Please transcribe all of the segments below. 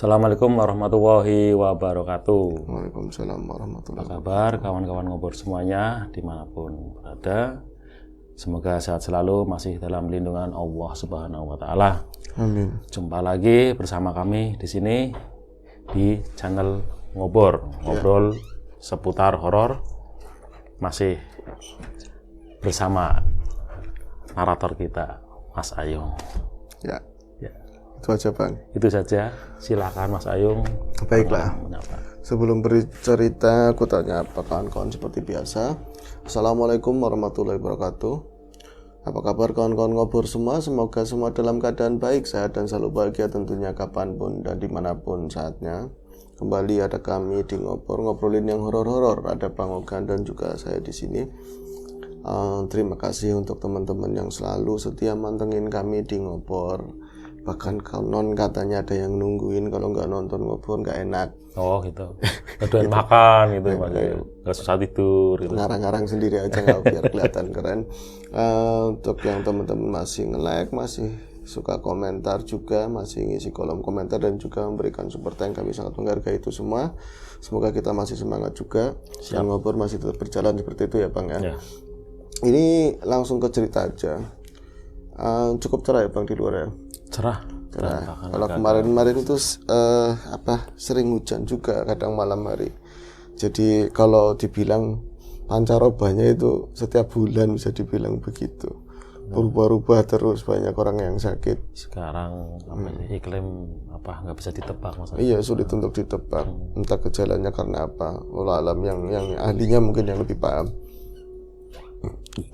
Assalamualaikum warahmatullahi wabarakatuh. Waalaikumsalam warahmatullahi Apa kabar kawan-kawan ngobor semuanya dimanapun berada? Semoga sehat selalu, masih dalam lindungan Allah Subhanahu wa Ta'ala. Amin. Jumpa lagi bersama kami di sini di channel Ngobor, ngobrol seputar horor. Masih bersama narator kita, Mas Ayung. Ya. Itu aja, Bang. Itu saja. Silakan Mas Ayung. Baiklah. Sebelum bercerita, aku tanya apa kawan-kawan seperti biasa. Assalamualaikum warahmatullahi wabarakatuh. Apa kabar kawan-kawan ngobor semua? Semoga semua dalam keadaan baik, sehat dan selalu bahagia tentunya kapanpun dan dimanapun saatnya. Kembali ada kami di Ngobor, ngobrolin yang horor-horor. Ada Bang Ogan dan juga saya di sini. Terima kasih untuk teman-teman yang selalu setia mantengin kami di Ngobor. Bahkan konon katanya ada yang nungguin kalau nggak nonton Ngobor nggak enak. Oh gitu. Keduan makan gitu, nggak susah tidur. Gitu. Ngarang-ngarang sendiri aja nggak biar kelihatan keren. Untuk yang teman-teman masih nge-like, masih suka komentar juga, masih ngisi kolom komentar dan juga memberikan support yang kami sangat menghargai itu semua. Semoga kita masih semangat juga. Dan Ngobor masih tetap berjalan seperti itu ya Bang ya. Ini langsung ke cerita aja. Cukup cerah ya Bang di luar ya. Cerah. Kalau kemarin itu sering hujan juga kadang malam hari. Jadi kalau dibilang pancarobanya itu setiap bulan bisa dibilang begitu. Berubah-ubah terus, banyak orang yang sakit. Sekarang iklim nggak bisa ditebak maksudnya. Iya, sulit untuk ditebak. Entah gejalanya karena apa. Wallah alam yang ahlinya mungkin yang lebih paham.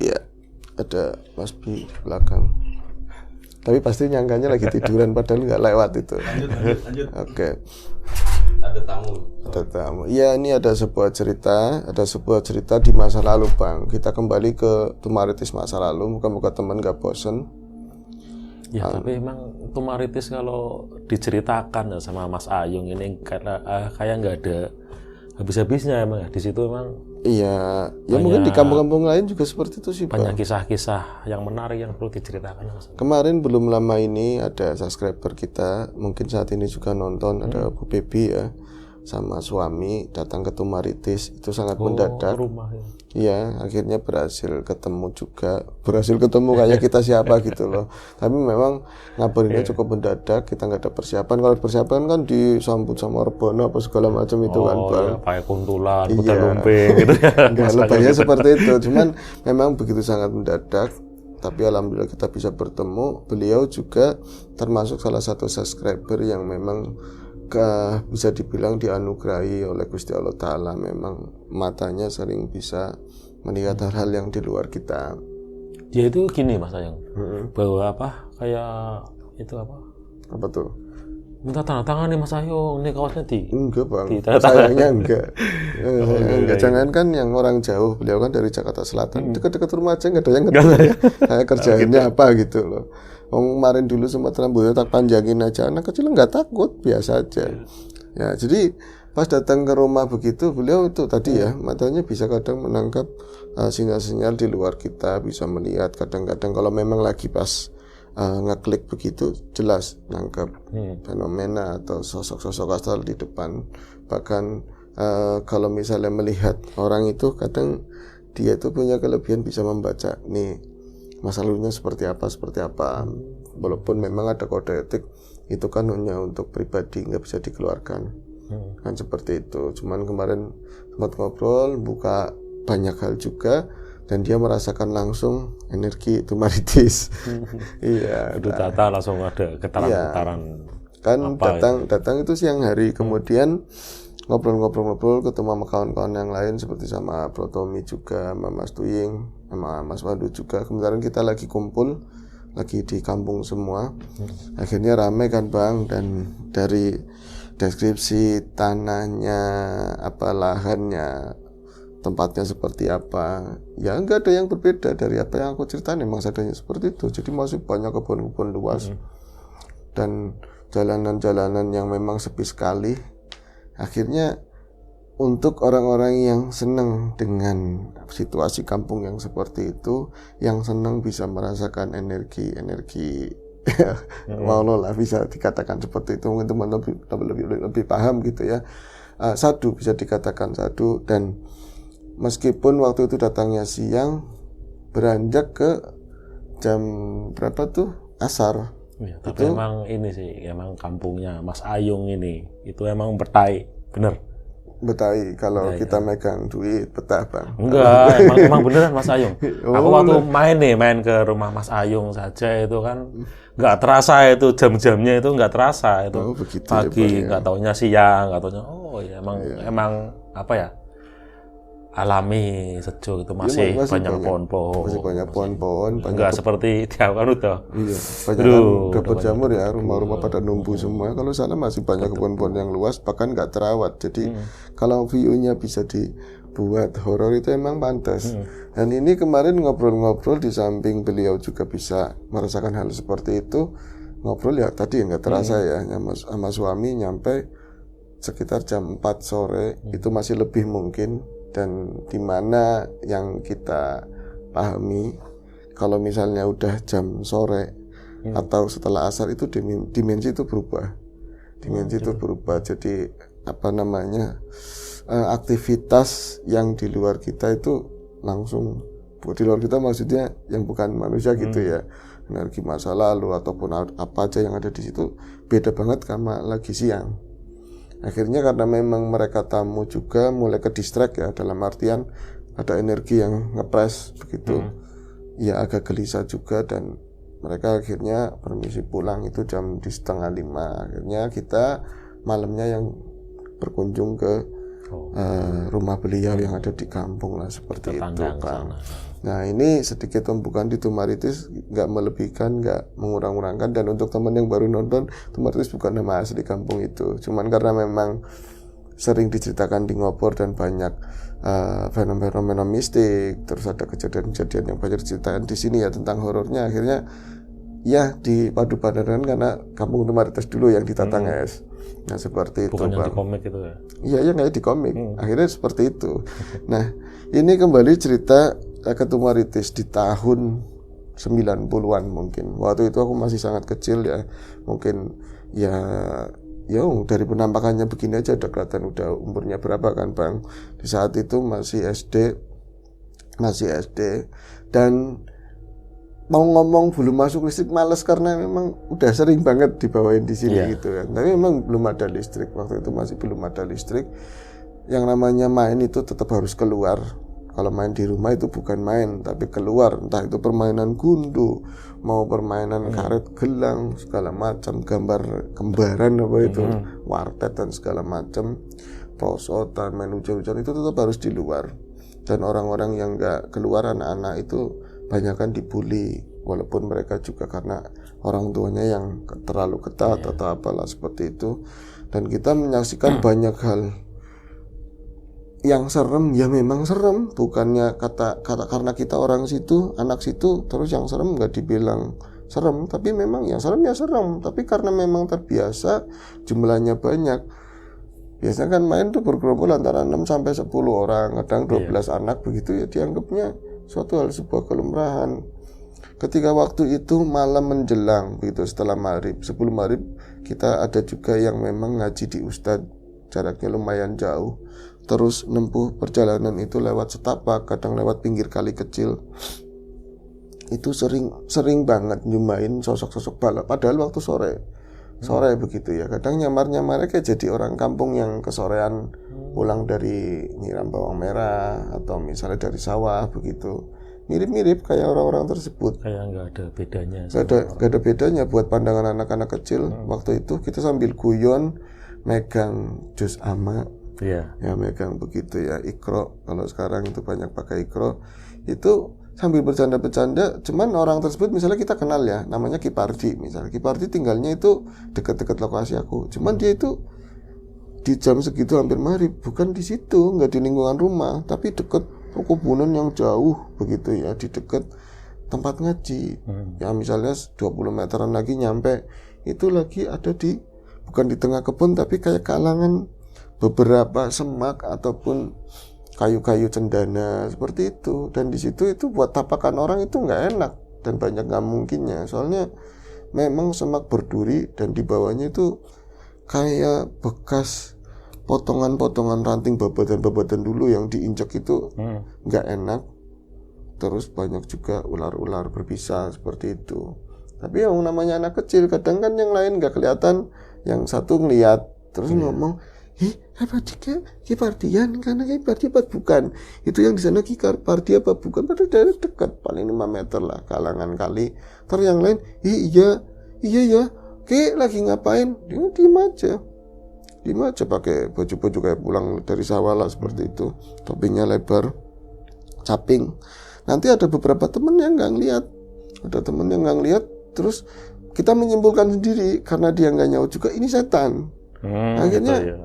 Iya, ada Mas B belakang. Tapi pasti nyangkanya lagi tiduran padahal nggak lewat itu. Lanjut. Oke. Ada tamu. Iya, ini ada sebuah cerita di masa lalu, Bang. Kita kembali ke Tumaritis masa lalu. Moga-moga teman nggak bosen. Ya, tapi emang Tumaritis kalau diceritakan sama Mas Ayung ini kayak nggak ada habis-habisnya emang ya. Di situ emang. Iya, ya mungkin di kampung-kampung lain juga seperti itu sih, banyak Bang. kisah-kisah yang menarik yang perlu diceritakan. Kemarin belum lama ini ada subscriber kita, mungkin saat ini juga nonton, ada Bu Bebi ya, sama suami datang ke Tumaritis, itu sangat mendadak. Rumah, ya. Iya, akhirnya berhasil ketemu kayak kita siapa gitu loh. Tapi memang ngabarinnya cukup mendadak, kita nggak ada persiapan. Kalau persiapan kan disambut sama rebana apa segala macam itu kan, Bang. Iya, pakai kuntulan, kuda lumping gitu. Enggak lebaynya seperti itu. Cuman memang begitu sangat mendadak. Tapi alhamdulillah kita bisa bertemu. Beliau juga termasuk salah satu subscriber yang memang bisa dibilang dianugerahi oleh Gusti Allah Ta'ala. Memang matanya sering bisa melihat hal-hal yang di luar kita. Dia itu gini Mas Ayung, bahwa Apa tuh? minta tanda tangan nih Mas Ayung, ini kaosnya Enggak Bang, tanda sayangnya enggak. Enggak, jangankan yang orang jauh, beliau kan dari Jakarta Selatan, dekat-dekat rumah aja nggak ada yang ngerti. Saya kerjaannya apa gitu loh. Kemarin dulu sempat rambutnya tak panjangin aja, anak kecil nggak takut, biasa aja. Ya, jadi pas datang ke rumah begitu, beliau itu tadi ya, matanya bisa kadang menangkap sinyal-sinyal di luar kita, bisa melihat kadang-kadang kalau memang lagi pas ngeklik begitu, jelas nangkap fenomena atau sosok-sosok astral di depan. Bahkan kalau misalnya melihat orang itu, kadang dia itu punya kelebihan bisa membaca nih masa lalunya seperti apa. Walaupun memang ada kode etik, itu kan hanya untuk pribadi, nggak bisa dikeluarkan. Kan seperti itu. Cuman kemarin sempat ngobrol, buka banyak hal juga, dan dia merasakan langsung energi Tumaritis. Iya. Itu data langsung ada getaran-getaran. Kan datang itu siang hari, kemudian ngobrol-ngobrol ketemu sama kawan-kawan yang lain seperti sama Bro Tommy juga, sama Mas Tuying, sama Mas Wandu juga. Kemudian kita lagi kumpul, lagi di kampung semua. Akhirnya ramai kan Bang, dan dari deskripsi tanahnya, lahannya, tempatnya seperti apa, ya enggak ada yang berbeda dari apa yang aku ceritain. Memang seadanya seperti itu. Jadi masih banyak kebun-kebun luas dan jalanan-jalanan yang memang sepi sekali. Akhirnya untuk orang-orang yang senang dengan situasi kampung yang seperti itu, yang senang bisa merasakan energi Wallah lah bisa dikatakan seperti itu, mungkin teman lebih paham gitu ya. Sadu bisa dikatakan sadu, dan meskipun waktu itu datangnya siang, beranjak ke jam berapa tuh asar. Ya, tapi emang ini sih, emang kampungnya Mas Ayung ini itu emang betai, bener. Betai kalau kita megang duit betah bang. Enggak, emang beneran Mas Ayung. Aku waktu main ke rumah Mas Ayung saja itu kan nggak terasa, itu jam-jamnya itu nggak terasa itu. Pagi nggak taunya siang, nggak taunya emang apa ya, alami sejuk itu masih banyak pohon-pohon. Masih banyak pohon-pohon. Enggak seperti tiap kan udah. Iya, banyak dapat jamur ya, rumah-rumah pada numbuh semua. Kalau sana masih banyak kebun-kebun yang luas, bahkan nggak terawat. Jadi kalau view-nya bisa dibuat horor itu emang pantas. Dan ini kemarin ngobrol-ngobrol di samping beliau juga bisa merasakan hal seperti itu. Ngobrol ya tadi nggak terasa ya, sama suami nyampe sekitar jam 4 sore itu masih lebih mungkin. Dan di mana yang kita pahami kalau misalnya udah jam sore atau setelah asar itu dimensi itu berubah. Itu berubah. Jadi apa namanya, aktivitas yang di luar kita itu langsung, di luar kita maksudnya yang bukan manusia gitu ya, energi masa lalu ataupun apa aja yang ada di situ beda banget sama lagi siang. Akhirnya karena memang mereka tamu juga mulai ke distract ya, dalam artian ada energi yang ngepres begitu, ya agak gelisah juga, dan mereka akhirnya permisi pulang itu jam di 4:30. Akhirnya kita malamnya yang berkunjung ke rumah beliau yang ada di kampung lah, seperti itu Kang. Nah ini sedikit pembukaan di Tumaritis, nggak melebihkan, nggak mengurang-urangkan. Dan untuk teman yang baru nonton, Tumaritis bukan nama asli kampung itu, cuman karena memang sering diceritakan di Ngopor dan banyak fenomena mistik, terus ada kejadian-kejadian yang banyak diceritakan di sini ya tentang horornya. Akhirnya ya dipadu-padankan karena kampung Tumaritis dulu yang ditata es. Nah seperti bukan itu yang Bang. di komik itu ya? Iya yang kayak di komik. Akhirnya seperti itu. Nah ini kembali cerita ke Tumaritis di tahun 90-an mungkin. Waktu itu aku masih sangat kecil ya. Mungkin ya dari penampakannya begini aja udah kelihatan udah umurnya berapa kan Bang. Di saat itu masih SD. Dan mau ngomong belum masuk listrik males karena memang udah sering banget dibawain di sini gitu kan. Tapi memang belum ada listrik, waktu itu masih belum ada listrik. Yang namanya main itu tetap harus keluar. Kalau main di rumah itu bukan main tapi keluar, entah itu permainan gundu, mau permainan karet gelang segala macam, gambar kembaran apa itu, wartet dan segala macam, prosotan, main hujan-hujan itu tetap harus di luar. Dan orang-orang yang nggak keluar, anak-anak itu banyakan dibully, walaupun mereka juga karena orang tuanya yang terlalu ketat atau apalah seperti itu. Dan kita menyaksikan banyak hal yang serem, ya memang serem, bukannya kata karena kita orang situ, anak situ, terus yang serem nggak dibilang serem, tapi memang yang serem ya serem, tapi karena memang terbiasa, jumlahnya banyak. Biasanya kan main tuh bergerombol antara 6 sampai 10 orang, kadang 12 anak begitu ya, dianggapnya suatu hal, sebuah kelumrahan. Ketika waktu itu malam menjelang begitu, setelah maghrib, sebelum maghrib kita ada juga yang memang ngaji di Ustadz, jaraknya lumayan jauh, terus nempuh perjalanan itu lewat setapak, kadang lewat pinggir kali kecil. Itu sering banget nyumain sosok-sosok balap, padahal waktu sore begitu ya, kadang nyamar-nyamarnya kayak jadi orang kampung yang kesorean pulang dari nyiram bawang merah atau misalnya dari sawah begitu. Mirip-mirip kayak orang-orang tersebut. Kayak nggak ada bedanya. Nggak ada bedanya buat pandangan anak-anak kecil. Waktu itu kita sambil guyon megang jus ama. Ya megang begitu ya, ikro. Kalau sekarang itu banyak pakai ikro. Itu sambil bercanda-bercanda, cuman orang tersebut misalnya kita kenal ya, namanya Kipardi misalnya. Kipardi tinggalnya itu dekat-dekat lokasi aku. Cuman dia itu di jam segitu hampir maghrib, bukan di situ, nggak di lingkungan rumah, tapi dekat perkebunan yang jauh begitu ya, di dekat tempat ngaji. Ya misalnya 20 meteran lagi nyampe, itu lagi ada di, bukan di tengah kebun, tapi kayak kalangan beberapa semak ataupun kayu-kayu cendana seperti itu. Dan di situ itu buat tapakan orang itu nggak enak dan banyak nggak mungkinnya. Soalnya memang semak berduri dan di bawahnya itu kayak bekas potongan-potongan ranting babatan-babatan dulu yang diinjak itu nggak enak. Terus banyak juga ular-ular berbisa seperti itu. Tapi yang namanya anak kecil kadang kan yang lain nggak kelihatan, yang satu ngeliat terus ngomong, Kipardian karena Kipardi apa bukan? Itu yang di sana Kipardi apa bukan? Padahal dari dekat paling 5 meter lah kalangan kali. Terus yang lain, iya ya, lagi ngapain? Dia diem aja pakai baju-baju kayak pulang dari sawah lah seperti itu, topinya lebar, caping. Nanti ada beberapa temen yang nggak ngeliat, terus kita menyimpulkan sendiri karena dia nggak nyaut juga ini setan. Akhirnya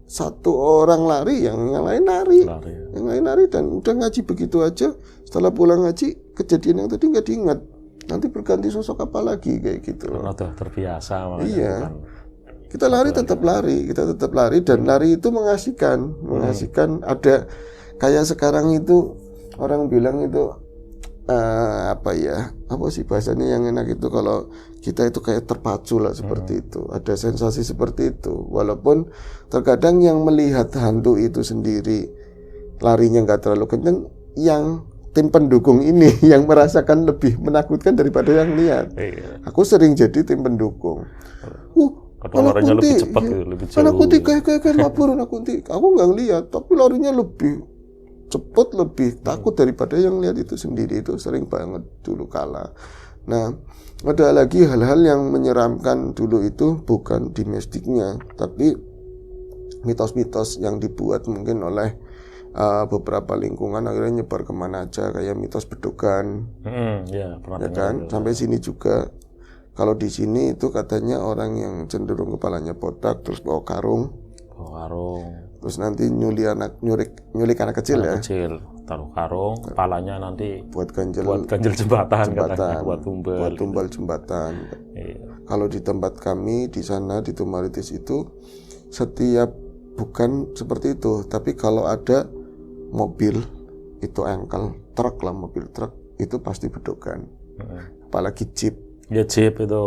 satu orang lari, yang lain lari, dan udah ngaji begitu aja. Setelah pulang ngaji, kejadian yang tadi nggak diingat. Nanti berganti sosok apa lagi kayak gitu. Karena udah terbiasa. Iya. Kita tetap lari dan lari itu mengasihkan. Ada kayak sekarang itu orang bilang itu apa sih bahasanya yang enak itu, kalau kita itu kayak terpacu lah seperti itu, ada sensasi seperti itu. Walaupun terkadang yang melihat hantu itu sendiri larinya nggak terlalu kencang, yang tim pendukung ini yang merasakan lebih menakutkan daripada yang lihat. Aku sering jadi tim pendukung. Larinya lebih cepat, lebih jauh. Anak kunti kayak lapor anak kunti. Aku nggak ngeliat, tapi larinya lebih cepat, lebih takut daripada yang lihat itu sendiri. Itu sering banget dulu kala. Nah, ada lagi hal-hal yang menyeramkan dulu itu bukan di mistiknya, tapi mitos-mitos yang dibuat mungkin oleh beberapa lingkungan akhirnya nyebar kemana aja, kayak mitos bedokan. Ya kan, sampai sini juga. Kalau di sini itu katanya orang yang cenderung kepalanya botak terus bawa karung. Terus nanti nyulik anak kecil. Taruh karung, kepalanya nanti buat ganjel jembatan, katanya, buat tumbal jembatan. Kalau di tempat kami di sana di Tumaritis itu setiap, bukan seperti itu, tapi kalau ada mobil itu mobil truk itu pasti bedokan. Apalagi jeep. Ya jeep itu.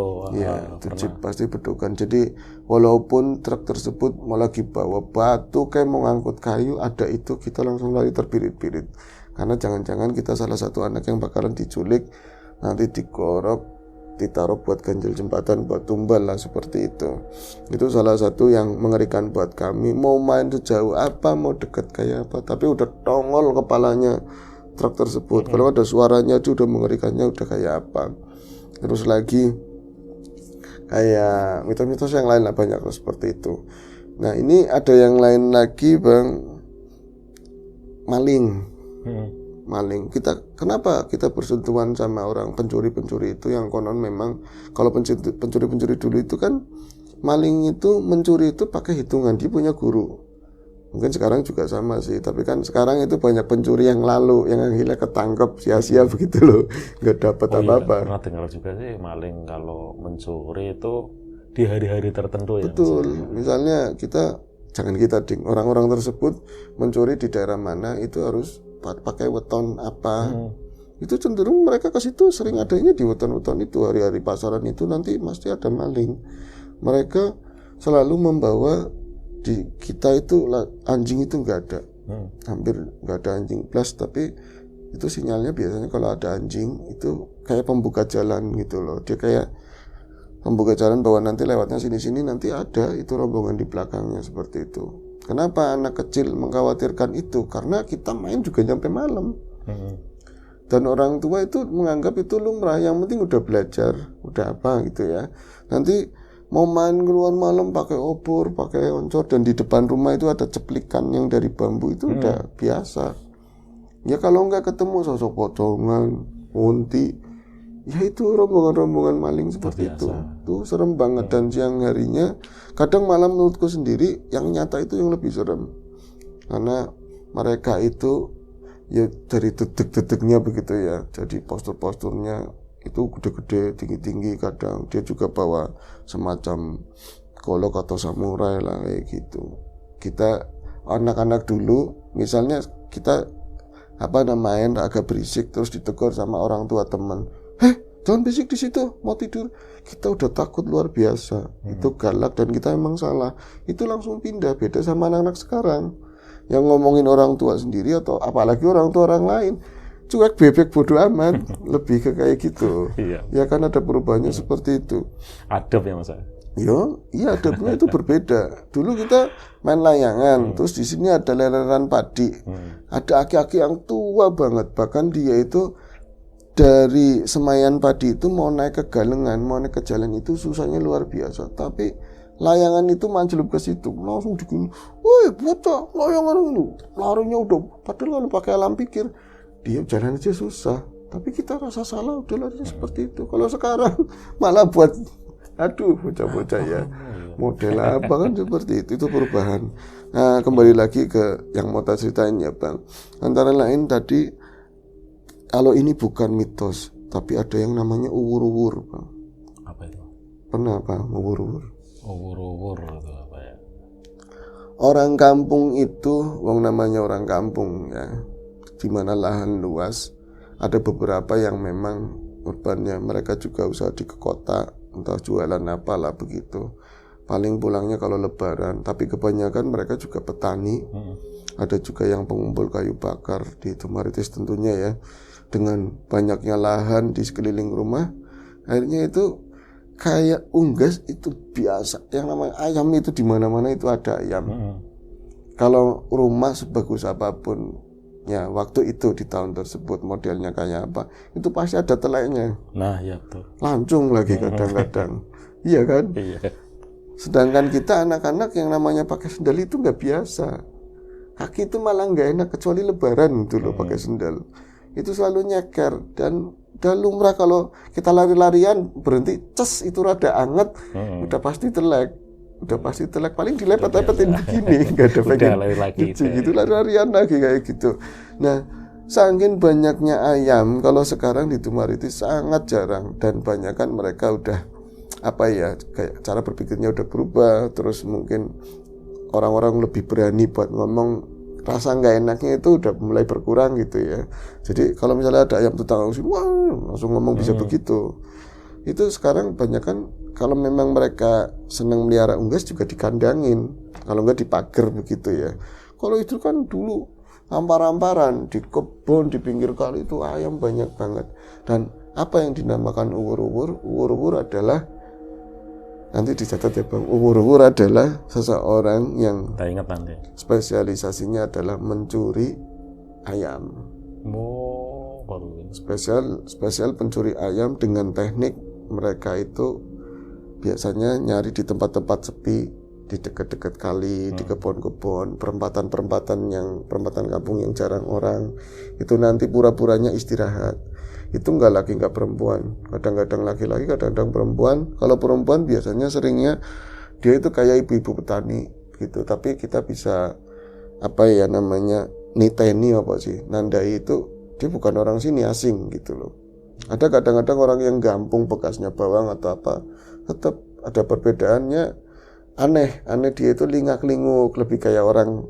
Jeep pasti bedokan. Jadi walaupun truk tersebut mau lagi bawa batu kayak mau ngangkut kayu, ada itu kita langsung lari terbirit-birit. Karena jangan-jangan kita salah satu anak yang bakalan diculik, nanti dikorok, ditaruh buat ganjil jembatan, buat tumbal lah seperti itu. Itu salah satu yang mengerikan buat kami. Mau main sejauh apa, mau dekat kayak apa, tapi udah tongol kepalanya truk tersebut. Kalau ada suaranya itu udah mengerikannya udah kayak apa. Terus lagi kayak mitos-mitos yang lain lah, banyak seperti itu. Nah ini ada yang lain lagi Bang, maling. Kenapa kita bersentuhan sama orang pencuri-pencuri itu yang konon memang kalau pencuri-pencuri dulu itu kan maling itu mencuri itu pakai hitungan, dia punya guru. Mungkin sekarang juga sama sih, tapi kan sekarang itu banyak pencuri yang lalu, yang akhirnya ketangkep sia-sia begitu loh, nggak dapat apa-apa. Pernah dengar juga sih maling kalau mencuri itu di hari-hari tertentu ya. Betul, misalnya orang-orang tersebut mencuri di daerah mana itu harus pakai weton apa. Itu cenderung mereka ke situ sering adanya di weton-weton itu, hari-hari pasaran itu nanti pasti ada maling. Mereka selalu membawa di kita itu anjing itu nggak ada, hampir nggak ada anjing plus, tapi itu sinyalnya biasanya kalau ada anjing itu kayak pembuka jalan gitu loh, dia kayak pembuka jalan bahwa nanti lewatnya sini-sini nanti ada itu rombongan di belakangnya seperti itu. Kenapa anak kecil mengkhawatirkan itu? Karena kita main juga sampai malam, dan orang tua itu menganggap itu lumrah, yang penting udah belajar, udah apa gitu ya. Nanti mau main keluar malam pakai obor, pakai oncor, dan di depan rumah itu ada ceplikan yang dari bambu itu udah biasa. Ya kalau nggak ketemu sosok pocongan, unti, ya itu rombongan-rombongan maling seperti itu. Tuh serem banget. Dan siang harinya, kadang malam menurutku sendiri yang nyata itu yang lebih serem. Karena mereka itu ya dari detik-detiknya begitu ya. Jadi postur-posturnya itu gede-gede, tinggi-tinggi, kadang dia juga bawa semacam golok atau samurai lah kayak gitu. Kita anak-anak dulu misalnya kita main agak berisik terus ditegur sama orang tua teman, jangan berisik di situ, mau tidur. Kita udah takut luar biasa. Itu galak dan kita emang salah. Itu langsung pindah, beda sama anak-anak sekarang yang ngomongin orang tua sendiri atau apalagi orang tua orang lain. Cuek bebek bodoh amat, lebih ke kayak gitu. Ya kan ada perubahannya seperti itu. Adab ya Mas. Iya adabnya itu berbeda. Dulu kita main layangan, terus di sini ada leleran padi. Ada aki-aki yang tua banget, bahkan dia itu dari Semayan Padi itu mau naik ke Galengan, mau naik ke jalan itu susahnya luar biasa. Tapi layangan itu manjelup ke situ, langsung digini, woi bocah layangan itu, larinya udah, padahal kalau pakai alam pikir dia jalan aja susah. Tapi kita rasa salah udah larinya seperti itu. Kalau sekarang malah buat aduh bocah-bocah ya model apa kan seperti itu perubahan. Nah kembali lagi ke yang mau tak ceritain ya Bang, antara lain tadi kalau ini bukan mitos tapi ada yang namanya uwur-uwur Bang. Apa itu? Pernah Bang uwur-uwur? Uwur-uwur itu apa ya? Orang kampung itu, wong namanya orang kampung ya, di mana lahan luas, ada beberapa yang memang urbannya mereka juga usaha di kota, entah jualan apalah begitu. Paling pulangnya kalau lebaran, tapi kebanyakan mereka juga petani. Ada juga yang pengumpul kayu bakar di Tumaritis tentunya ya. Dengan banyaknya lahan di sekeliling rumah, akhirnya itu kayak unggas itu biasa. Yang namanya ayam itu di mana-mana itu ada ayam. Kalau rumah sebagus apapun ya waktu itu di tahun tersebut modelnya kayak apa, itu pasti ada teleknya. Nah ya betul. Lancung lagi kadang-kadang. Iya kan? Iya. Sedangkan kita anak-anak yang namanya pakai sendal itu nggak biasa. Kaki itu malah nggak enak kecuali lebaran itu loh pakai sendal. Itu selalu nyeker dan udah lumrah kalau kita lari-larian berhenti ces itu rada anget, udah pasti telek. Udah pasti telek, paling dilepet-lepetin begini, nggak ada pengen lagi gitu, lari-larian lagi kayak gitu. Nah, saking banyaknya ayam, kalau sekarang di Tumaritis sangat jarang dan banyak kan mereka udah apa ya, kayak cara berpikirnya udah berubah, terus mungkin orang-orang lebih berani buat ngomong rasa nggak enaknya itu udah mulai berkurang gitu ya. Jadi kalau misalnya ada ayam tetangga wah langsung ngomong bisa begitu. Itu sekarang banyak kan kalau memang mereka senang melihara unggas juga dikandangin, kalau enggak dipager begitu ya. Kalau itu kan dulu hampar-hamparan di kebun di pinggir kali itu ayam banyak banget. Dan apa yang dinamakan uwur-uwur? Uwur-uwur adalah nanti dicatat ya Bang. Uwur-uwur adalah seseorang yang ingat nanti. Spesialisasinya adalah mencuri ayam. Baru Spesial pencuri ayam dengan teknik mereka itu biasanya nyari di tempat-tempat sepi, di dekat-dekat kali, di kebun-kebun, perempatan kampung yang jarang orang. Itu nanti pura-puranya istirahat. Itu enggak laki enggak perempuan, kadang-kadang laki-laki, kadang-kadang perempuan. Kalau perempuan biasanya seringnya dia itu kayak ibu-ibu petani gitu, tapi kita bisa apa ya namanya niteni apa sih, nandai itu dia bukan orang sini, asing gitu loh. Ada kadang-kadang orang yang gampung bekasnya bawang atau apa, tetap ada perbedaannya. Aneh dia itu lingak-linguk, lebih kayak orang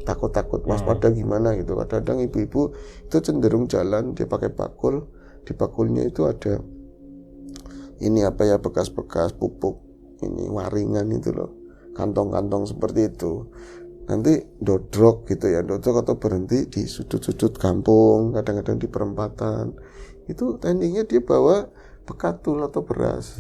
takut-takut, waspada gimana gitu. Kadang-kadang ibu-ibu itu cenderung jalan dia pakai bakul, di bakulnya itu ada ini apa ya, bekas-bekas pupuk, ini waringan itu loh, kantong-kantong seperti itu. Nanti dodrok gitu ya, dodrok atau berhenti di sudut-sudut kampung, kadang-kadang di perempatan. Itu tekniknya dia bawa bekatul atau beras,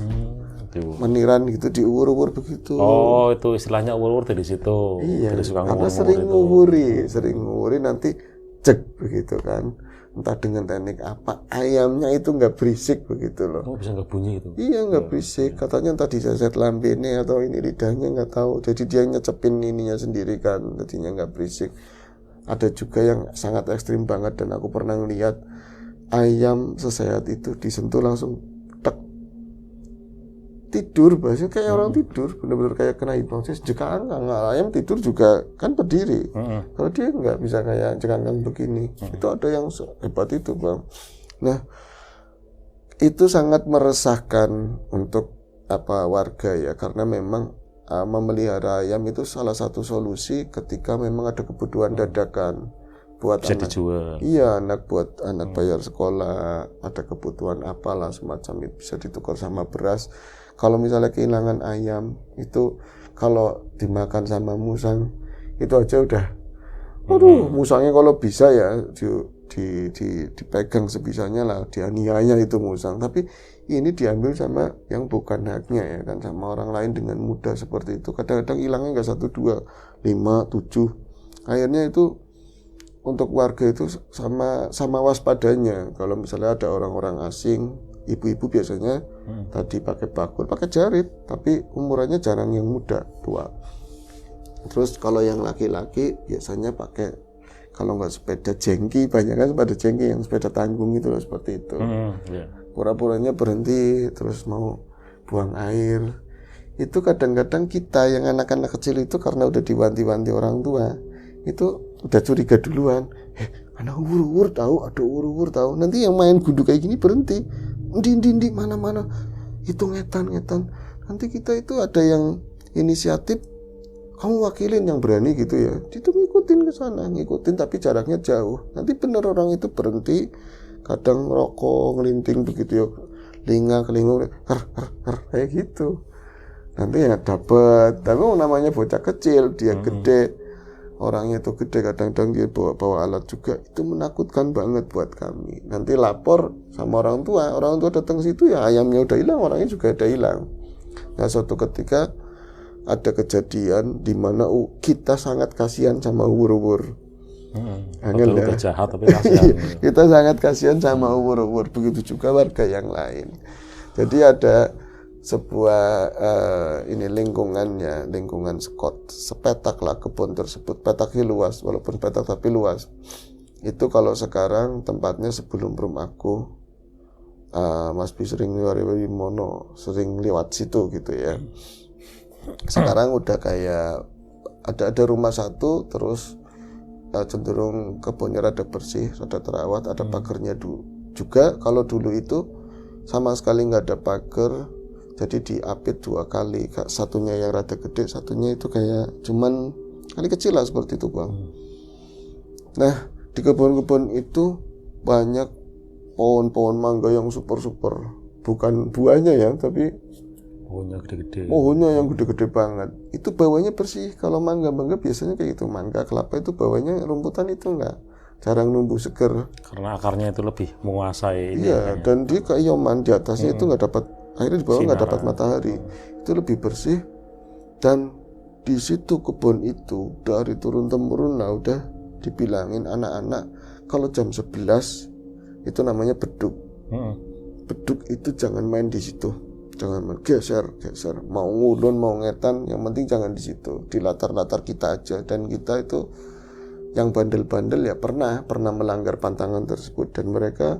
meniran gitu, diuwur-uwur begitu. Oh, itu istilahnya uwur-uwur dari situ. Iya, dari karena sering nguri nanti cek begitu kan. Entah dengan teknik apa, ayamnya itu nggak berisik begitu loh. Oh, bisa nggak bunyi itu? Iya, nggak berisik. Katanya entah dijajet lambene atau ini lidahnya nggak tahu. Jadi dia nyecepin ininya sendiri kan, jadinya nggak berisik. Ada juga yang sangat ekstrim banget dan aku pernah lihat ayam sesehat itu disentuh langsung tek tidur, bahasanya kayak orang tidur, benar-benar kayak kena hipnotis. Jekangkang ayam tidur juga kan berdiri. Kalau dia nggak bisa kayak jekangkang begini, itu ada yang hebat itu Bang. Nah itu sangat meresahkan untuk apa warga ya, karena memang memelihara ayam itu salah satu solusi ketika memang ada kebutuhan dadakan. buat bisa anak. Dijual. Iya, buat anak bayar sekolah, ada kebutuhan apalah semacam itu bisa ditukar sama beras. Kalau misalnya kehilangan ayam itu kalau dimakan sama musang itu aja udah, aduh, musangnya kalau bisa ya dipegang sebisanya lah, dianiaya itu musang. Tapi ini diambil sama yang bukan haknya ya kan, sama orang lain dengan mudah seperti itu. Kadang-kadang hilangnya nggak 1, 2, 5, 7. Akhirnya itu untuk warga itu sama waspadanya. Kalau misalnya ada orang-orang asing, ibu-ibu biasanya tadi pakai bakul, pakai jarit, tapi umurannya jarang yang muda, tua. Terus kalau yang laki-laki biasanya pakai, kalau nggak sepeda jengki, banyak kan sepeda jengki yang sepeda tanggung itu loh, seperti itu. Pura-puranya berhenti terus mau buang air. Itu kadang-kadang kita yang anak-anak kecil itu karena udah diwanti-wanti orang tua, itu udah curiga duluan. Anak uwur-uwur tahu, ada uwur-uwur tahu. Nanti yang main gundu kayak gini berhenti. Di mana-mana. Itu ngetan. Nanti kita itu ada yang inisiatif, kamu wakilin yang berani gitu ya. Itu ngikutin ke sana, tapi jaraknya jauh. Nanti bener orang itu berhenti, kadang ngerokok, ngelinting begitu ya. Kelingung, kayak gitu. Nanti ya dapat. Tapi namanya bocah kecil, dia gede. Orangnya itu gede, kadang-kadang dia bawa alat juga. Itu menakutkan banget buat kami. Nanti lapor sama orang tua datang situ ya ayamnya udah hilang, orangnya juga udah hilang. Nah, suatu ketika ada kejadian di mana kita sangat kasihan sama uwur-uwur. Udah jahat tapi kasihan. Kita sangat kasihan sama uwur-uwur. Begitu juga warga yang lain. Jadi ada sebuah lingkungan sepetak lah kebun tersebut. Petaknya luas, walaupun petak tapi luas. Itu kalau sekarang tempatnya sebelum rumahku, Mas Bi sering lewat situ gitu ya. Sekarang udah kayak ada rumah satu, terus cenderung kebunnya rada bersih, rada terawat, ada pagarnya juga. Kalau dulu itu sama sekali nggak ada pagar. Jadi diapit 2 kali, satunya yang rada gede, satunya itu kayak cuman kali kecil lah seperti itu Bang. Nah di kebun-kebun itu banyak pohon-pohon mangga yang super, bukan buahnya ya, tapi pohonnya yang gede-gede banget. Itu bawahnya bersih. Kalau mangga biasanya kayak gitu, mangga kelapa itu bawahnya rumputan itu jarang numbuh seger. Karena akarnya itu lebih menguasai. Iya, dan dia keioman di atasnya itu nggak dapat. Akhirnya di bawah nggak dapat matahari. Itu lebih bersih. Dan di situ kebun itu dari turun temurun udah dibilangin anak-anak kalau jam 11 itu namanya beduk. Beduk itu jangan main di situ, jangan main, geser. Mau ngulon mau ngetan, yang penting jangan di situ, di latar-latar kita aja. Dan kita itu yang bandel-bandel ya pernah melanggar pantangan tersebut. Dan mereka,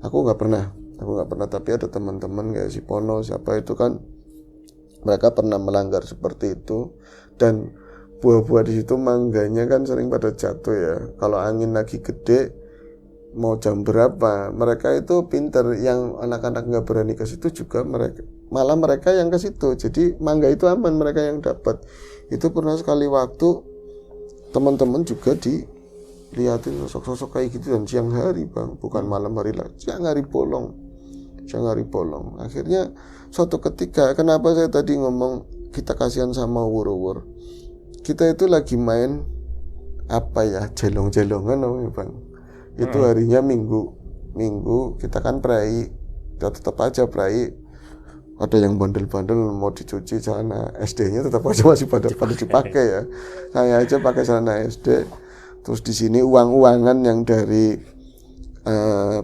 aku nggak pernah, tapi ada teman-teman kayak si Pono siapa itu kan, mereka pernah melanggar seperti itu. Dan buah-buah di situ mangganya kan sering pada jatuh ya. Kalau angin lagi gede, mau jam berapa, mereka itu pinter. Yang anak-anak nggak berani ke situ juga mereka yang ke situ. Jadi mangga itu aman, mereka yang dapat. Itu pernah sekali waktu teman-teman juga dilihatin sosok-sosok kayak gitu, dan siang hari Bang, bukan malam hari lah, siang hari bolong. Akhirnya suatu ketika, kenapa saya tadi ngomong kita kasihan sama uwur-uwur, kita itu lagi main jelong-jelongan namanya Bang. Itu harinya minggu kita kan prai, kita tetap aja prai. Ada yang bandel-bandel mau dicuci celana SD-nya tetap aja masih pada dipakai ya. Saya aja pakai celana SD. Terus di sini uang-uangan yang dari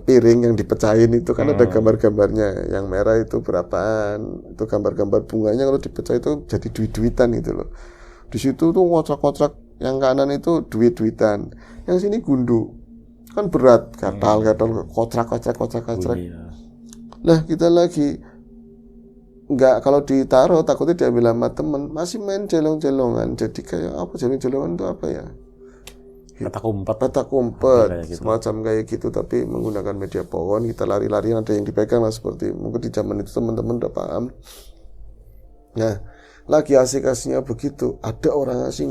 piring yang dipecahin itu kan ada gambar-gambarnya. Yang merah itu berapaan, itu gambar-gambar bunganya kalau dipecah itu jadi duit-duitan gitu loh. Di situ tuh kocrak-kocrak, yang kanan itu duit-duitan, yang sini gundu. Kan berat, gatal, kocrak. Iya. Lah kita lagi nggak, kalau ditaruh takutnya diambil sama temen, masih main jelong-jelongan. Jadi kayak apa jelong-jelongan itu apa ya? Petak umpet gitu. Semacam kayak gitu, tapi menggunakan media pohon. Kita lari-larian, ada yang dipegang lah, seperti mungkin di zaman itu teman-teman udah paham. Nah, lagi asik-asiknya begitu, ada orang asing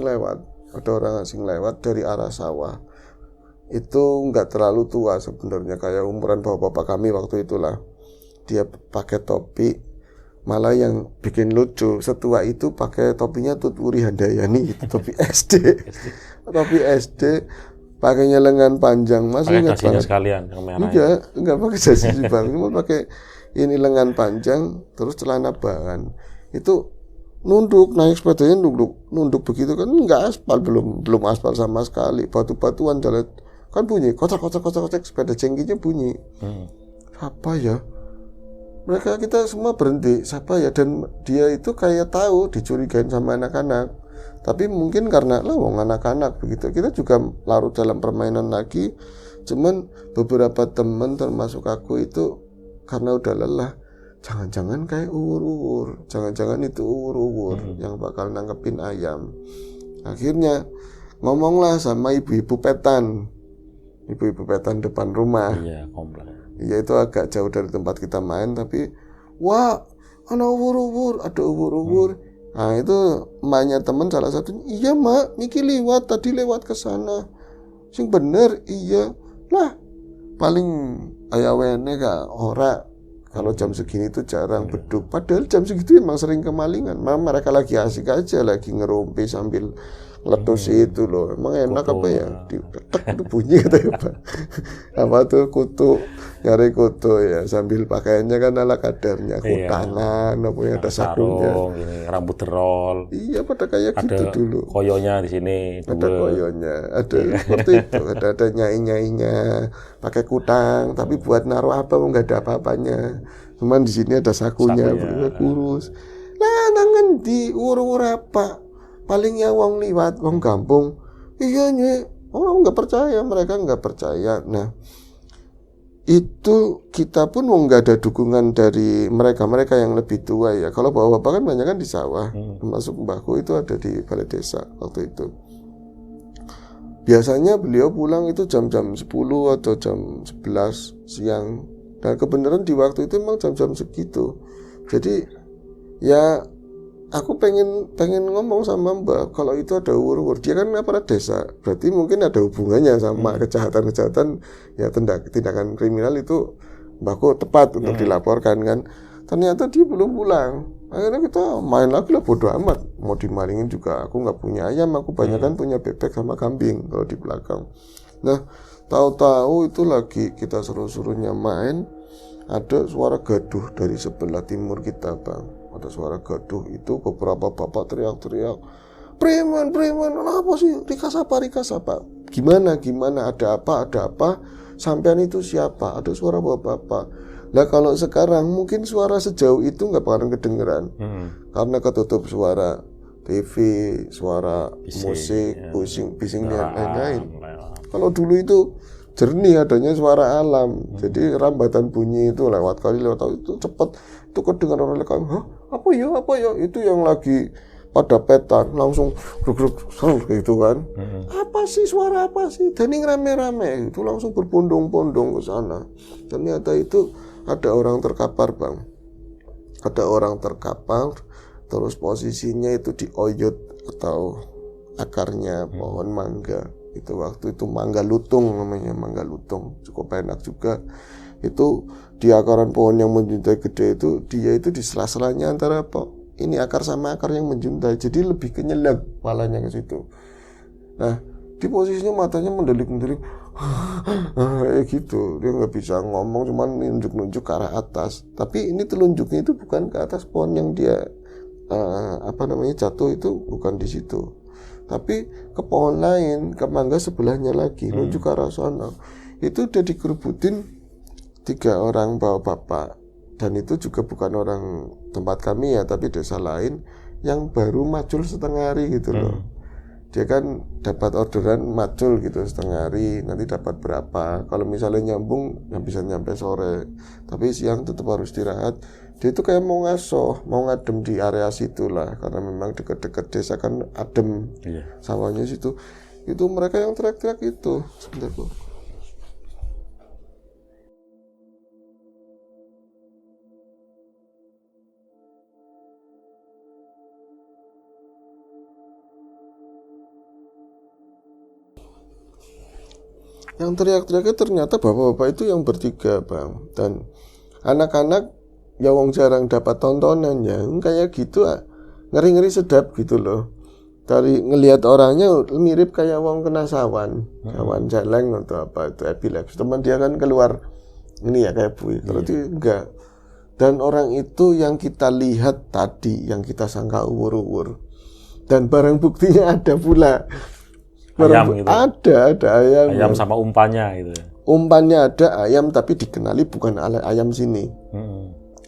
lewat dari arah sawah. itu nggak terlalu tua sebenarnya, kayak umuran bapak-bapak kami waktu itulah. Dia pakai topi, malah yang bikin lucu setua itu pakai topinya Tutwuri Handayani gitu, topi SD. Topi SD pakainya lengan panjang, masih ingat banget sekalian yang merah. Enggak pakai dasi bang, cuma pakai ini lengan panjang terus celana bahan. Itu nunduk, naik sepedanya nunduk begitu kan, enggak aspal, belum aspal sama sekali, batu-batuan jalan kan bunyi kotak sepeda jengkinya bunyi. Apa ya, mereka kita semua berhenti, siapa ya, dan dia itu kayak tahu dicurigain sama anak-anak, tapi mungkin karena lawang anak-anak begitu, kita juga larut dalam permainan lagi. Cuman beberapa teman termasuk aku itu karena udah lelah, jangan-jangan kayak uwur-uwur, jangan-jangan itu uwur-uwur yang bakal nangkepin ayam. Akhirnya ngomonglah sama ibu-ibu petan depan rumah. Iya, komplek. Iya, itu agak jauh dari tempat kita main, tapi wah, ada uwur-uwur. Nah, itu emaknya teman salah satunya, iya mak, Niki tadi lewat ke sana. Sing bener, iya. Lah, paling ayawene kak ora. Kalau jam segini itu jarang beduk. Padahal jam segitu emang sering kemalingan. Mereka lagi asik aja, lagi ngerumpi sambil letus itu loh. Emang enak apa ya? Didetek itu bunyi katanya Pak. Apa tuh kutu, nyari kutu ya, sambil pakaiannya kan ala kadarnya, kutangan, apa yang ada sakunya. Ini rambut derol. Iya, pada kayak gitu dulu. Koyonya di sini. Ada koyonya, ada seperti itu, ada nyai-nyainya, pakai kutang, tapi buat naruh apa nggak ada apa-apanya. Cuman di sini ada sakunya. Kurus. Nah, nangen di ur apa? Palingnya wong liwat, wong kampung. Iya nye, orang nggak percaya, mereka nggak percaya. Nah, itu kita pun nggak ada dukungan dari mereka yang lebih tua ya. Kalau bapak-bapak kan banyak kan di sawah, termasuk mbahku itu ada di balai desa waktu itu. Biasanya beliau pulang itu jam-jam 10 atau jam 11 siang. Dan kebenaran di waktu itu memang jam-jam segitu. Jadi ya aku pengen ngomong sama Mbak, kalau itu ada uwur-uwur, dia kan aparat desa, berarti mungkin ada hubungannya sama kejahatan-kejahatan, ya tindakan kriminal itu Mbakku tepat untuk dilaporkan kan. Ternyata dia belum pulang. Akhirnya kita main lagi lah, bodo amat, mau dimalingin juga aku nggak punya ayam, aku banyak kan punya bebek sama kambing kalau di belakang. Nah, tahu-tahu itu lagi kita suruh-suruhnya main, ada suara gaduh dari sebelah timur kita bang. Ada suara gaduh, itu beberapa bapak teriak-teriak, preman, apa sih, rikas apa, gimana, ada apa, sampean itu siapa, ada suara bapak. Nah kalau sekarang mungkin suara sejauh itu nggak bakalan kedengeran, karena ketutup suara TV, suara musik, bising dan lain-lain. Kalau dulu itu jernih, adanya suara alam, jadi rambatan bunyi itu lewat itu cepat, itu kedengaran oleh kami. Hah? Apa ya itu yang lagi pada petan langsung gruk gitu kan. Apa sih, suara apa sih, dan ini rame-rame itu langsung berbondong-bondong ke sana. Ternyata itu ada orang terkapar bang, terus posisinya itu di oyot atau akarnya pohon mangga. Itu waktu itu mangga lutung namanya, mangga lutung, cukup enak juga. Itu di akaran pohon yang menjuntai gede itu, dia itu di sela-selanya antara ini akar sama akar yang menjuntai, jadi lebih kenyelak malahnya ke situ. Nah, di posisinya matanya mendelik-mendelik kayak gitu, dia nggak bisa ngomong, cuman nunjuk-nunjuk ke arah atas. Tapi ini telunjuknya itu bukan ke atas pohon yang dia jatuh, itu bukan di situ, tapi ke pohon lain, ke mangga sebelahnya lagi, nunjuk ke arah sana. Itu udah dikerubutin 3 orang bapak, dan itu juga bukan orang tempat kami ya, tapi desa lain yang baru macul setengah hari gitu loh. Dia kan dapat orderan macul gitu setengah hari, nanti dapat berapa, kalau misalnya nyambung ya bisa nyampe sore, tapi siang tetap harus istirahat. Dia itu kayak mau ngadem di area situ lah, karena memang dekat-dekat desa kan adem, sawahnya situ. Itu mereka yang teriak-teriak itu. Sebentar Bu. Yang teriak-teriaknya ternyata bapak-bapak itu yang bertiga, Bang. Dan anak-anak ya wong jarang dapat tontonan ya. Kayak gitu ngeri-ngeri sedap gitu loh. Dari ngelihat orangnya mirip kayak wong kena sawan celeng atau apa itu epilepsi. Teman dia kan keluar ini ya kayak bui. Kalau dia enggak. Dan orang itu yang kita lihat tadi, yang kita sangka uwur-uwur. Dan barang buktinya ada pula. Ayam gitu. Ada ayam. Ayam sama umpannya gitu. Umpannya ada ayam tapi dikenali bukan ayam sini.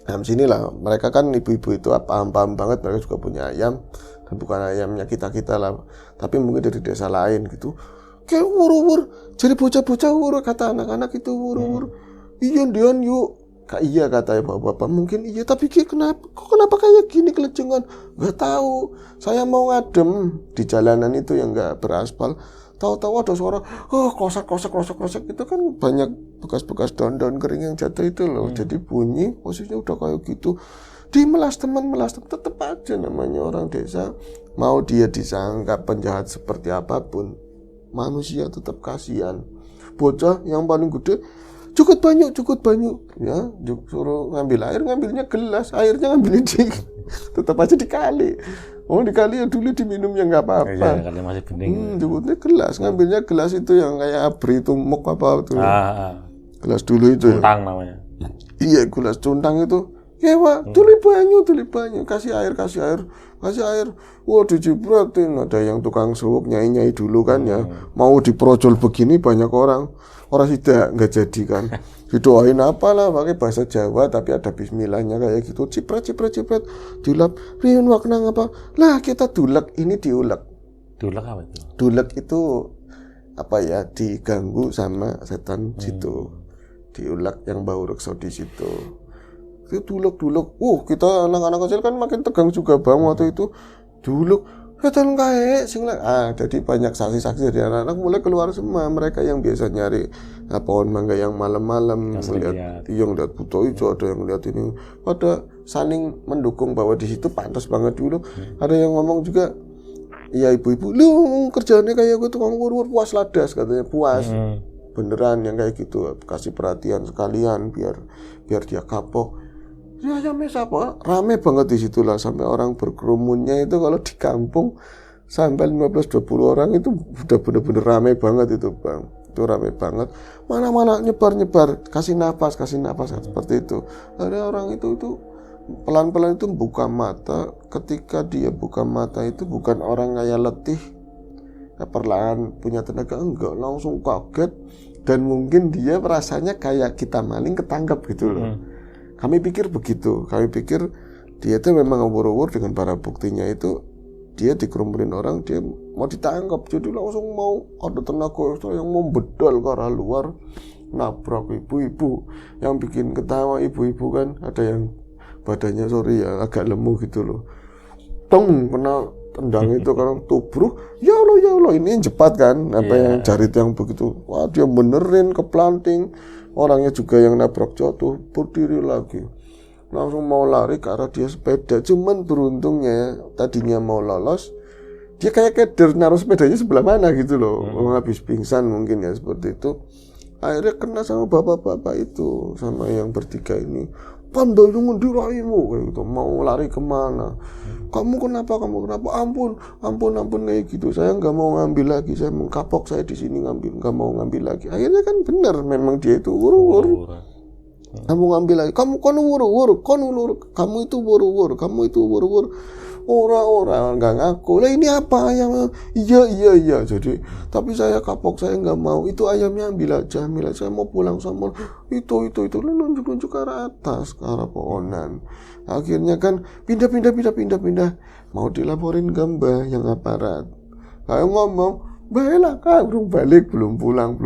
Ayam sini lah. Mereka kan ibu-ibu itu paham-paham banget, mereka juga punya ayam. Dan bukan ayamnya kita-kita lah. Tapi mungkin dari desa lain gitu. Kayak wur-wur. Jadi bocah-bocah wur, kata anak-anak itu wur-wur. Iya Dion yuk. Iya kata bapak-bapak, mungkin iya, tapi kenapa kayak gini kelejengan? Gak tahu. Saya mau ngadem di jalanan itu yang gak beraspal. Tahu-tahu ada suara, klosak itu kan banyak bekas-bekas daun-daun kering yang jatuh itu loh. Jadi bunyi, posisinya udah kayak gitu. Melas teman, tetap aja namanya orang desa. Mau dia disangka penjahat seperti apapun, manusia tetap kasihan. Bocah yang paling gede, cukup banyak ya, suruh ngambil air, ngambilnya gelas, airnya ngambilnya tetap aja dikali. Dikali ya dulu diminumnya nggak apa-apa. Iya, kali masih bening. Cukupnya gelas, ngambilnya gelas itu yang kayak abri tumuk apa itu. Gelas dulu itu. Cuntang namanya. Iya, gelas cuntang itu. Ya Pak, tuli banyu, kasih air. Wah, dicipratin. Ada yang tukang sup, nyai dulu kan ya. Mau diprojol begini banyak orang nggak jadi kan. Didoain apalah pakai bahasa Jawa tapi ada bismillahnya kayak gitu. Ciprat. Dilap, riun wakna apa? Lah kita dulek, ini diulek. Dulek apa itu? Dulek itu apa ya? Diganggu sama setan situ. Diulek yang bau rekso di situ. Itu dulek. Kita anak-anak kecil kan makin tegang juga Bang waktu itu. Dulek setan kae jadi banyak saksi-saksi dari anak-anak mulai keluar semua. Mereka yang biasa nyari pohon mangga yang malam-malam melihat yang lihat buto hijau, ada yang lihat ini, pada saling mendukung bahwa di situ pantas banget dulu. Ada yang ngomong juga, iya ibu-ibu, lu kerjaannya kayak gue tukang urut puas ladas katanya, puas. Beneran yang kayak gitu, kasih perhatian sekalian biar dia kapok. Ya ayamnya siapa? Rame banget di situ lah, sampai orang berkerumunnya itu kalau di kampung sampai 15-20 orang itu udah bener-bener rame banget itu Bang. Itu rame banget. Mana-mana nyebar, kasih nafas seperti itu. Ada orang itu pelan-pelan itu buka mata. Ketika dia buka mata itu bukan orang kayak letih, perlahan punya tenaga, enggak, langsung kaget. Dan mungkin dia rasanya kayak kita maling ketangkap gitu loh. Kami pikir begitu. Kami pikir dia itu memang ngawur-ngawur dengan para buktinya itu. Dia dikerumunin orang, dia mau ditangkap. Jadi langsung mau ada tenaga yang mau bedal ke arah luar, nabrak ibu-ibu. Yang bikin ketawa ibu-ibu kan, ada yang badannya agak lemu gitu loh. Tong, kena tendang itu kan tubruk. Ya Allah, ini cepat kan. Yang jarit yang begitu. Wah, dia benerin keplanting. Orangnya juga yang nabrak jatuh, berdiri lagi. Langsung mau lari ke arah dia sepeda. Cuman beruntungnya tadinya mau lolos, dia kayak keder naruh sepedanya sebelah mana gitu loh. Habis pingsan mungkin ya seperti itu. Akhirnya kena sama bapak-bapak itu, sama yang bertiga ini. Pandai dengan dirahimu kayak gitu. Mau lari kemana? Kamu kenapa? Ampun kayak gitu. Saya nggak mau ngambil lagi. Saya mengkapok saya di sini nggak mau ngambil lagi. Akhirnya kan benar, memang dia itu wur-wur. Kamu ngambil lagi. Kamu wur-wur. Kamu itu wur-wur. Orang nggak ngaku. Lah ini apa ayam? Iya. Jadi tapi saya kapok, saya nggak mau. Itu ayamnya ambil aja. Saya mau pulang sama itu. Lu nunjuk ke arah atas, ke arah pohonan. Akhirnya kan pindah. Mau dilaporin ke Mbah yang aparat. Kayak ngomong, baiklah kak, balik belum pulang.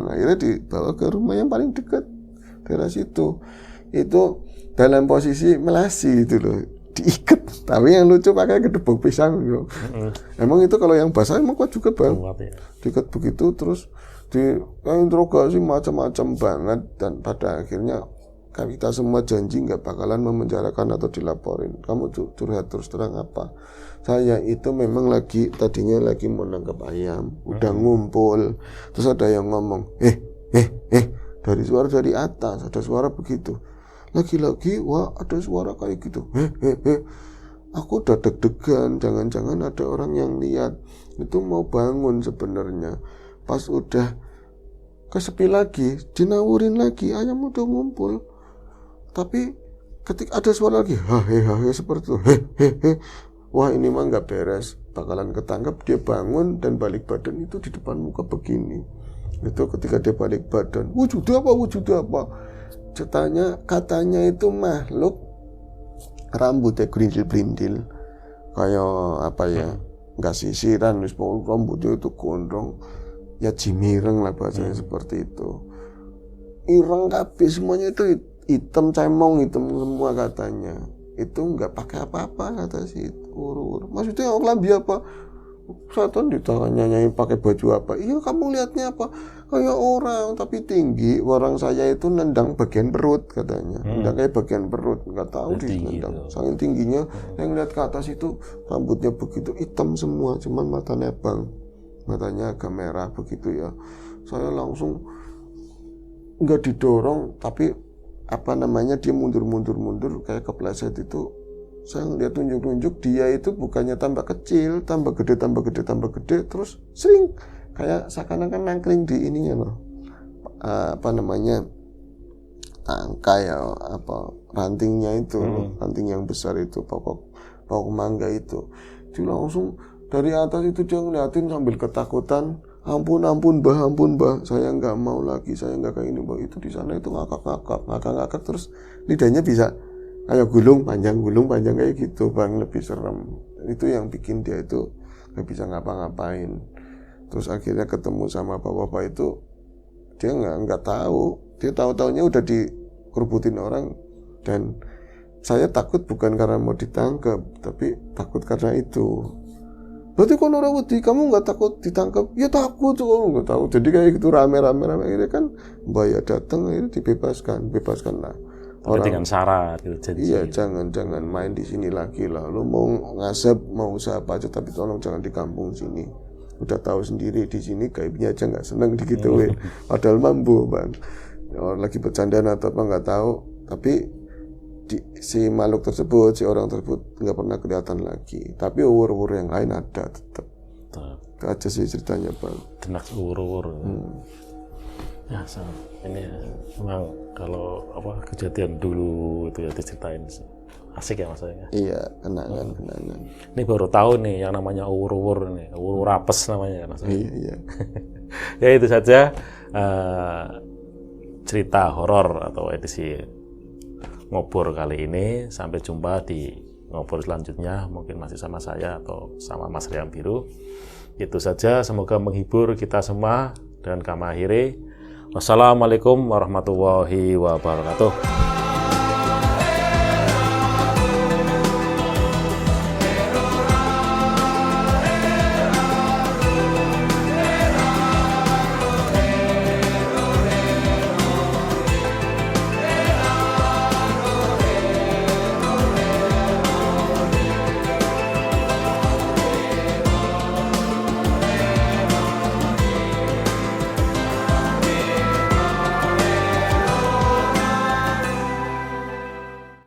Akhirnya dibawa ke rumah yang paling dekat daerah situ. Itu dalam posisi melasi itu loh. Diikat, tapi yang lucu pakai kedebok pisang gitu. Emang itu kalau yang basah emang kuat juga Bang. Diikat begitu terus diinterogasi macam-macam banget dan pada akhirnya kita semua janji nggak bakalan memenjarakan atau dilaporin. Kamu curhat terus terang apa? Saya itu memang tadinya lagi mau nangkap ayam, udah ngumpul, terus ada yang ngomong, dari suara dari atas, ada suara begitu. Lagi-lagi, wah ada suara kayak gitu, aku udah deg-degan, jangan-jangan ada orang yang lihat. Itu mau bangun sebenarnya, pas udah kesepi lagi, dinawurin lagi, ayam udah ngumpul. Tapi ketika ada suara lagi, seperti itu, wah ini mah nggak beres, bakalan ketangkap. Dia bangun dan balik badan itu di depan muka begini. Itu ketika dia balik badan, wujud apa? Katanya itu makhluk rambutnya berindil, kayak apa ya, nggak sisiran, rambutnya itu gondrong, ya jimireng lah bahasanya seperti itu. Ireng kabeh semuanya itu hitam cemong, hitam semua katanya. Itu nggak pakai apa-apa kata si Ur. Maksudnya lambi apa? Setan ditanya pakai baju apa? Iya kamu lihatnya apa? Kayak orang tapi tinggi. Orang saya itu nendang bagian perut katanya. Nendang kayak bagian perut, nggak tahu nendang. Saking tingginya, yang lihat ke atas itu rambutnya begitu hitam semua, cuman matanya matanya agak merah begitu ya. Saya langsung nggak didorong, tapi dia mundur kayak kepleset itu. Saya ngeliat tunjuk-tunjuk, dia itu bukannya tambah kecil, tambah gede, terus sering kayak seakan-akan nangkring di ininya loh, tangkai ya, rantingnya itu, ranting yang besar itu, pokok mangga itu. Dia langsung dari atas itu dia ngeliatin sambil ketakutan. Ampun mbah, saya nggak mau lagi, saya nggak kayak ini mbah. Itu di sana itu ngakak terus lidahnya bisa kayak gulung panjang kayak gitu bang, lebih serem. Itu yang bikin dia itu nggak bisa ngapa-ngapain. Terus akhirnya ketemu sama bapak itu, dia nggak tahu, dia tahu-taunya udah dikerubutin orang. Dan saya takut bukan karena mau ditangkap, tapi takut karena itu. Berarti kalau orang wedi, kamu nggak takut ditangkap? Ya takut, kamu nggak tahu. Jadi kayak gitu rame-rame akhirnya kan Mbak ya datang, akhirnya bebaskan lah. Tapi dengan syarat gitu. Iya, jangan main di sini lagi lah. Lo mau ngasep, mau usaha apa aja, tapi tolong jangan di kampung sini. Udah tahu sendiri di sini gaibnya aja nggak seneng digituin. Padahal mampu bang. Orang lagi bercandaan atau apa nggak tahu, tapi si makhluk tersebut, si orang tersebut nggak pernah kelihatan lagi. Tapi uwur-uwur yang lain ada tetap. Itu aja sih ceritanya bang. Tenak uwur-uwur. Ya, ini memang kalau kejadian dulu itu ya diceritain asik ya maksudnya. Iya, kenangan. Ini baru tahu nih yang namanya uwur-uwur nih, uwur apes namanya kan. Iya. Ya itu saja cerita horor atau edisi Ngobor kali ini. Sampai jumpa di Ngobor selanjutnya, mungkin masih sama saya atau sama Mas Riam Biru. Itu saja, semoga menghibur kita semua dan kami akhiri. Wassalamualaikum warahmatullahi wabarakatuh.